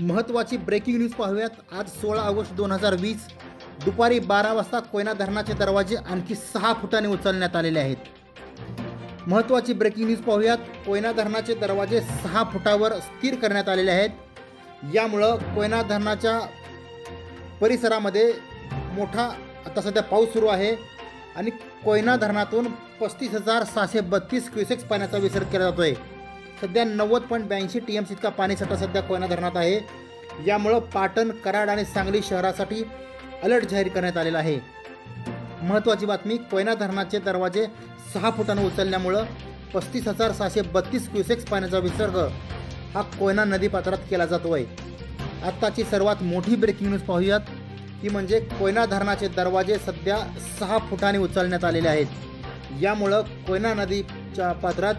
महत्त्वाची breaking news पाहूयात। आज 16 ऑगस्ट 2020 दुपारी 12 वाजता कोयना धरणाचे दरवाजे आणखी 6 फुटांनी उचलण्यात आलेले आहेत। महत्त्वाची ब्रेकिंग न्यूज पाहूयात। कोयना धरणाचे दरवाजे 6 फुटावर स्थिर करण्यात आलेले आहेत। यामुळे कोयना धरणाच्या परिसरामध्ये मोठा आता सध्या पाऊस सुरू आहे आणि कोयना धरणातून 35,632 क्युसेक्स पाण्याचा विसर्ग केला जातोय। सध्या 90.82 TMC इतका पाणीसाठा सध्या कोयना धरणात आहे। यामुळे पाटण, कराड आणि सांगली शहरासाठी अलर्ट जाहीर करण्यात आलेला आहे। महत्त्वाची बातमी, कोयना धरणाचे दरवाजे 6 फुटांनी उचलल्यामुळे 35,632 क्युसेक्स पाण्याचा विसर्ग हा कोयना नदीपात्रात केला जातोय। आत्ताची सर्वात मोठी ब्रेकिंग न्यूज पाहूयात, ती म्हणजे कोयना धरणाचे दरवाजे सध्या 6 फुटांनी उचलण्यात आलेले आहेत। यामुळे कोयना नदीच्या पात्रात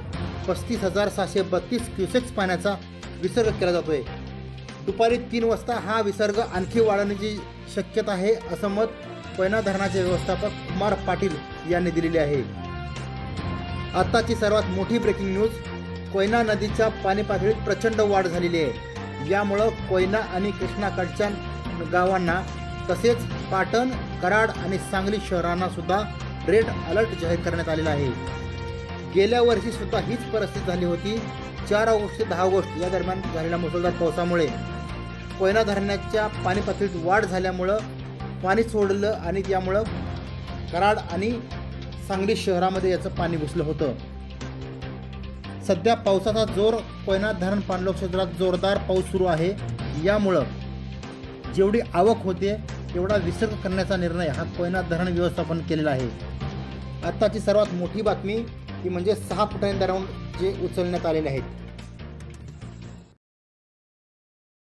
35,632 क्युसेक्स पाण्याचा विसर्ग केला जातोय। दुपारी 3 वाजता हा विसर्ग आणखी वाढण्याची शक्यता आहे, असं मत कोयना धरणाचे व्यवस्थापक कुमार पाटील यांनी दिलेले आहे। आताची सर्वात मोठी ब्रेकिंग न्यूज, कोयना नदीच्या पाणी पातळीत प्रचंड वाढ झालेली आहे। यामुळे कोयना आणि कृष्णाकाठच्या गावांना तसेच पाटण, कराड आणि सांगली शहरांना सुद्धा रेड अलर्ट जाहीर करण्यात आलेला आहे। गेल्या वर्षी सुद्धा हीच परिस्थिती झाली होती। 4 ऑगस्ट ते 10 ऑगस्ट या दरम्यान झालेल्या मुसळधार पावसामुळे कोयना धरणाच्या पाणी पातळीत वाढ झाल्यामुळं पाणी सोडलं आणि त्यामुळं कराड आणि सांगली शहरामध्ये याचं पाणी घुसलं होतं। सध्या पावसाचा जोर, कोयना धरण पाणलोट क्षेत्रात जोरदार पाऊस सुरू आहे। यामुळं जेवढी आवक होते तेवढा विसर्ग करण्याचा निर्णय हा कोयना धरण व्यवस्थापन केलेला आहे। आत्ताची सर्वात मोठी बातमी ती म्हणजे 6 फुटांनी दरवाजे उचलण्यात आलेले आहेत।